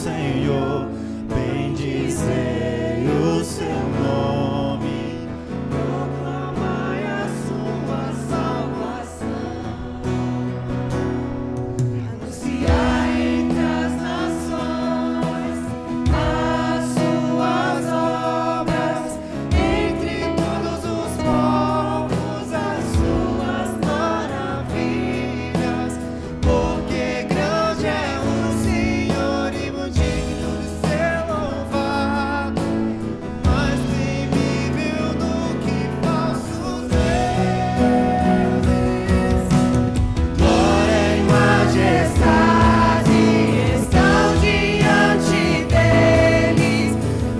Senhor, bendizei o seu nome, proclamai a sua salvação, anunciai entre as nações as suas obras, entre todos os povos as suas maravilhas, porque grande é o Senhor e muito digno de ser louvado, mais temível do que falsos deuses. Glória e majestade estão diante deles,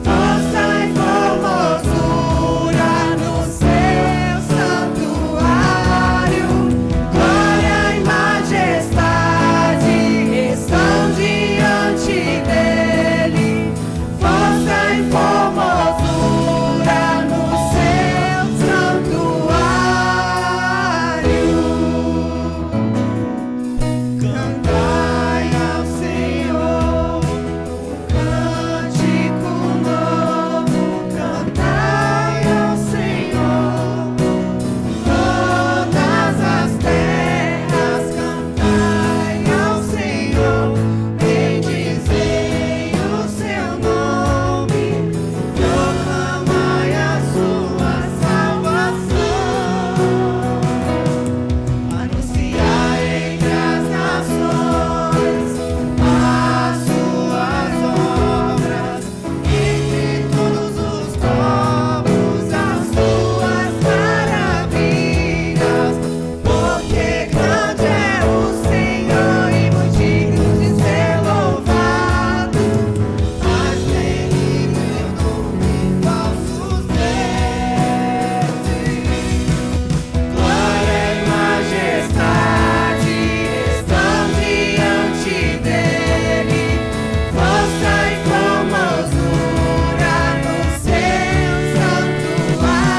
força e formosura no seu santuário. Glória e majestade estão diante dele, força e formosura no seu santuário. Cantai ao Senhor um cântico novo, cantai ao Senhor todas as terras, cantai ao Senhor, bendizei o seu nome, proclamai a sua salvação, anunciai entre as nações as suas obras, entre todos os povos as suas maravilhas, porque grande é o Senhor e muito digno de ser louvado, mais temível do que falsos deuses. Glória e majestade estão diante dele, força e formosura no seu santuário.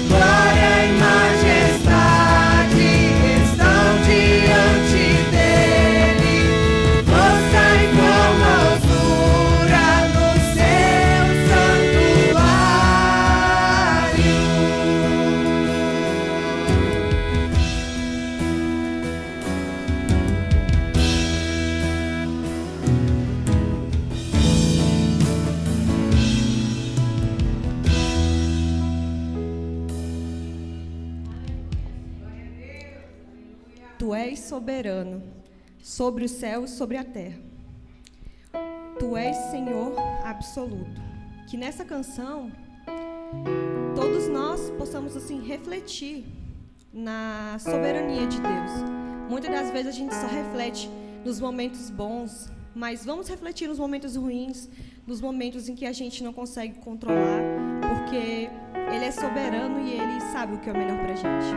Glória e majestade estão diante dele, força e formosura no seu santuário. Tu és soberano sobre o céu e sobre a terra. Tu és Senhor absoluto. Que nessa canção todos nós possamos assim refletir na soberania de Deus. Muitas das vezes a gente só reflete nos momentos bons, mas vamos refletir nos momentos ruins, nos momentos em que a gente não consegue controlar, porque Ele é soberano e Ele sabe o que é o melhor pra gente.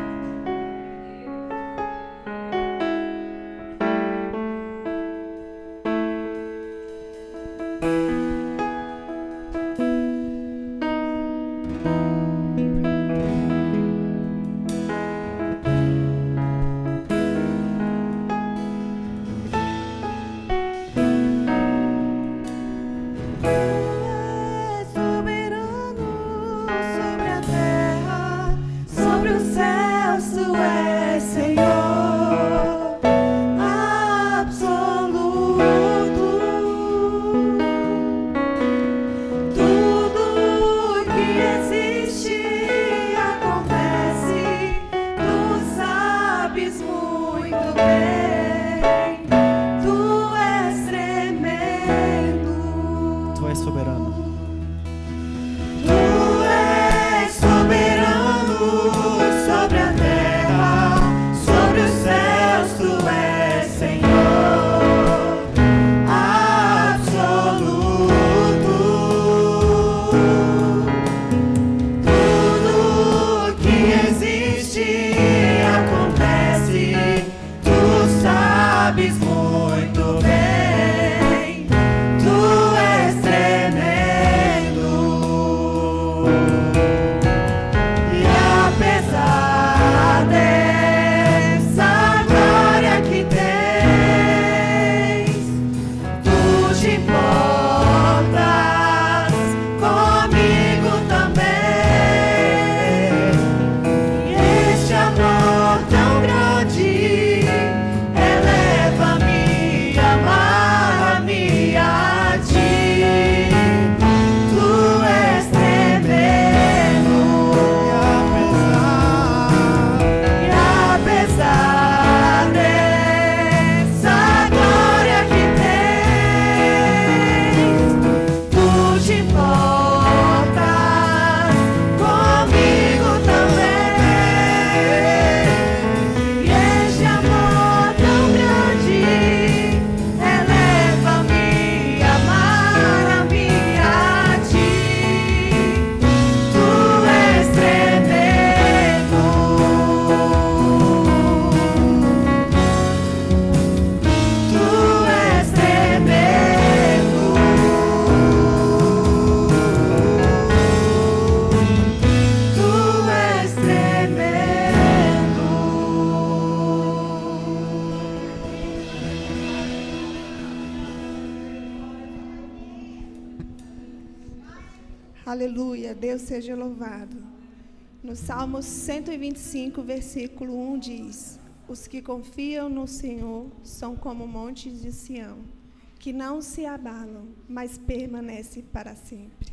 Soberano sobre a terra, sobre os céus, tu és Senhor absoluto. Tudo que existe acontece, tu sabes muito bem. Tu és tremendo. Tu és soberano. Tu és soberano sobre a terra, sobre os céus, tu és Senhor absoluto. Tudo que existe acontece, tu sabes muito bem. Tu és tremendo. te importas comigo também. E este amor tão grande eleva-me, amarra-me a ti. Tu és tremendo e apesar dessa glória que tens, tu te importas comigo também. E este amor tão grande eleva-me, amarra-me a ti. Tu és tremendo, tu és tremendo, tu és tremendo. Aleluia, Deus seja louvado. No Salmo 125, versículo 1 diz: Os que confiam no Senhor são como montes de Sião, que não se abalam, mas permanecem para sempre.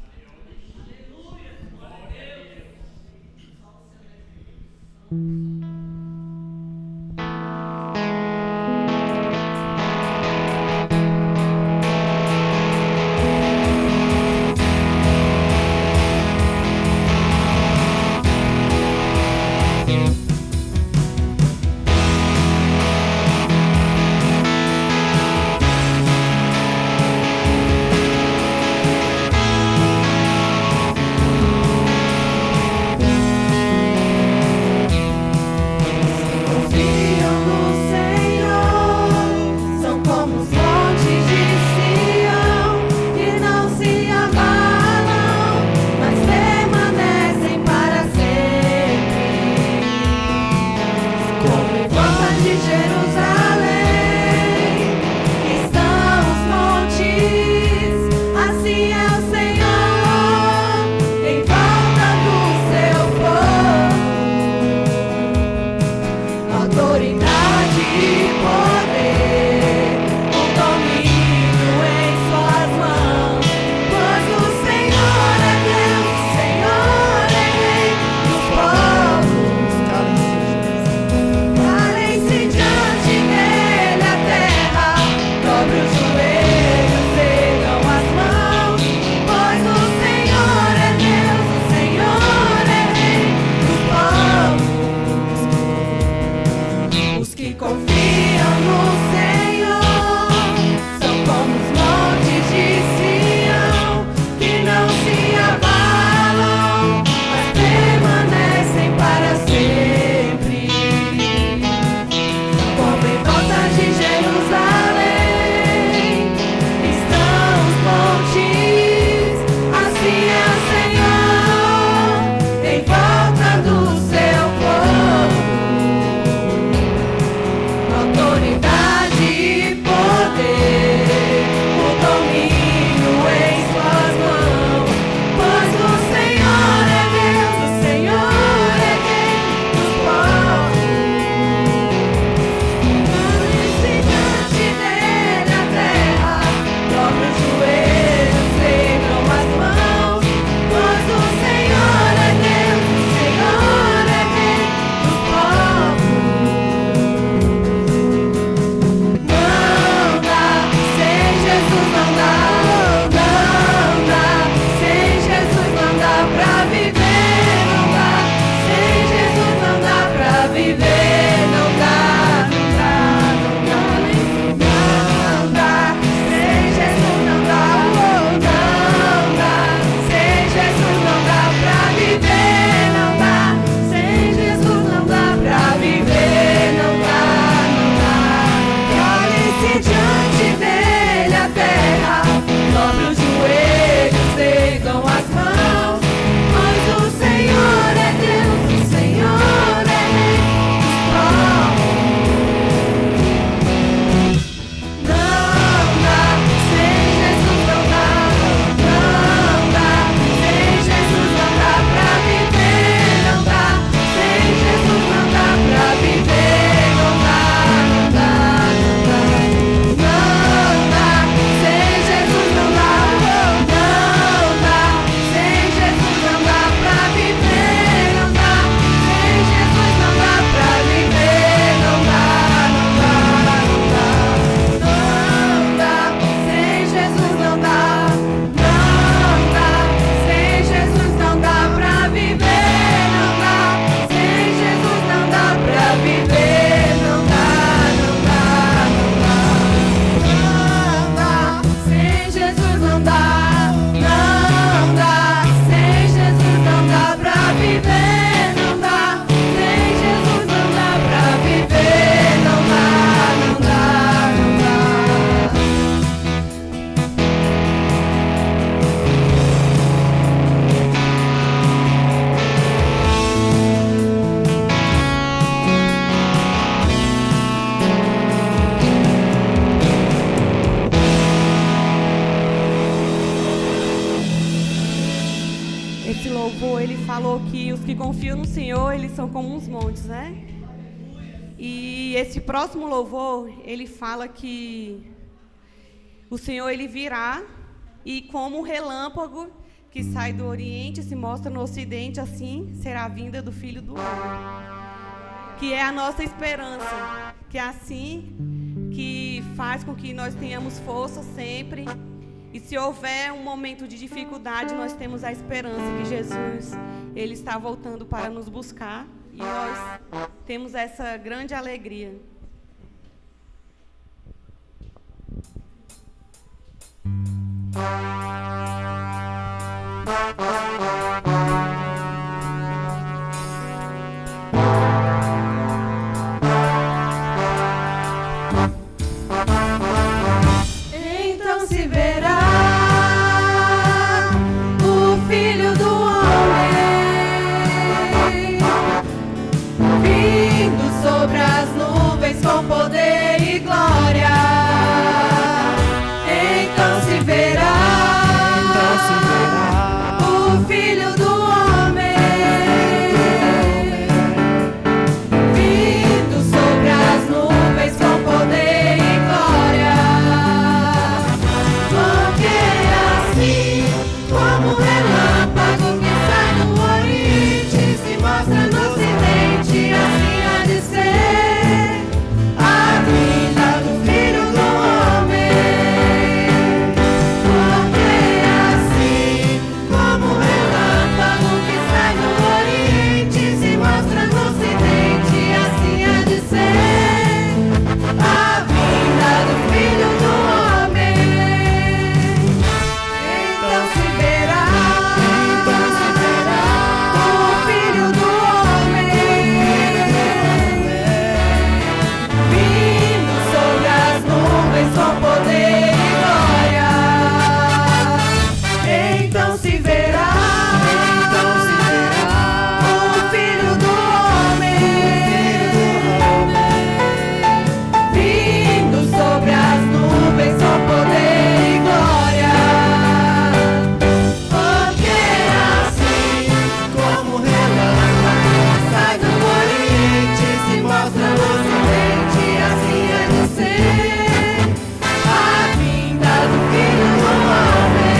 louvor, ele falou que os que confiam no Senhor, eles são como uns montes, né? E esse próximo louvor, ele fala que o Senhor, ele virá e como um relâmpago que sai do Oriente e se mostra no Ocidente, assim será a vinda do Filho do Homem. Que é a nossa esperança, que é assim que faz com que nós tenhamos força sempre. E se houver um momento de dificuldade, nós temos a esperança que Jesus, ele está voltando para nos buscar. E nós temos essa grande alegria. Então se verá o Filho do Homem vindo sobre as nuvens com poder e glória. Então se verá o Filho do Homem vindo sobre as nuvens com poder e glória. Porque assim como um relâmpago que sai do Oriente se mostra no Ocidente, assim há de ser a vinda do Filho do Homem. Porque assim como um relâmpago que sai do Oriente se mostra no Ocidente, assim há de ser a vinda do Filho do Homem. Então se verá o Filho do Homem vindo sobre as nuvens com poder e glória. Então se verá o Filho do Homem vindo sobre as nuvens com poder e glória. Porque assim como um relâmpago sai do Oriente se mostra no Ocidente, assim há de ser a vinda do Filho do Homem.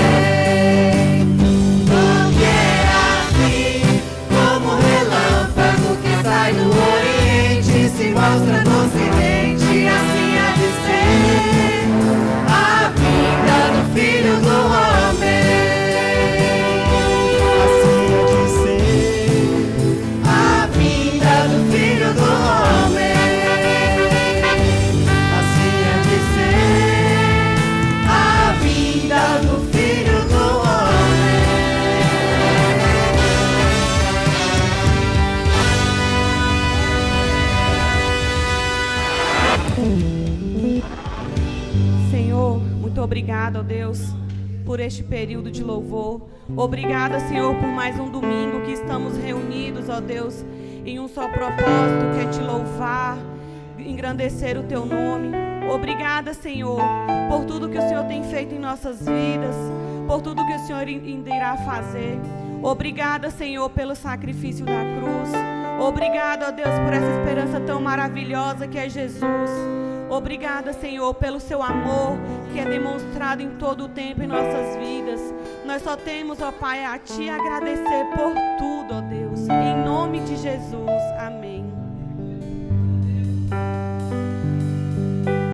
Porque assim como um relâmpago que sai do Oriente se mostra no Ocidente, assim há de ser a vinda do Filho do Homem. Assim há de ser. A vinda do Filho do Homem. Assim há de ser a vinda do Filho do Homem. Senhor, muito obrigada, ó Deus, por este período de louvor. Obrigada, Senhor, por mais um domingo que estamos reunidos, ó Deus, em um só propósito, que é te louvar, engrandecer o teu nome. Obrigada, Senhor, por tudo que o Senhor tem feito em nossas vidas, por tudo que o Senhor ainda irá fazer. Obrigada, Senhor, pelo sacrifício da cruz. Obrigada, ó Deus, por essa esperança tão maravilhosa que é Jesus. Obrigada, Senhor, pelo seu amor que é demonstrado em todo o tempo em nossas vidas. Nós só temos, ó Pai, a Te agradecer por tudo, ó Deus. Em nome de Jesus. Amém.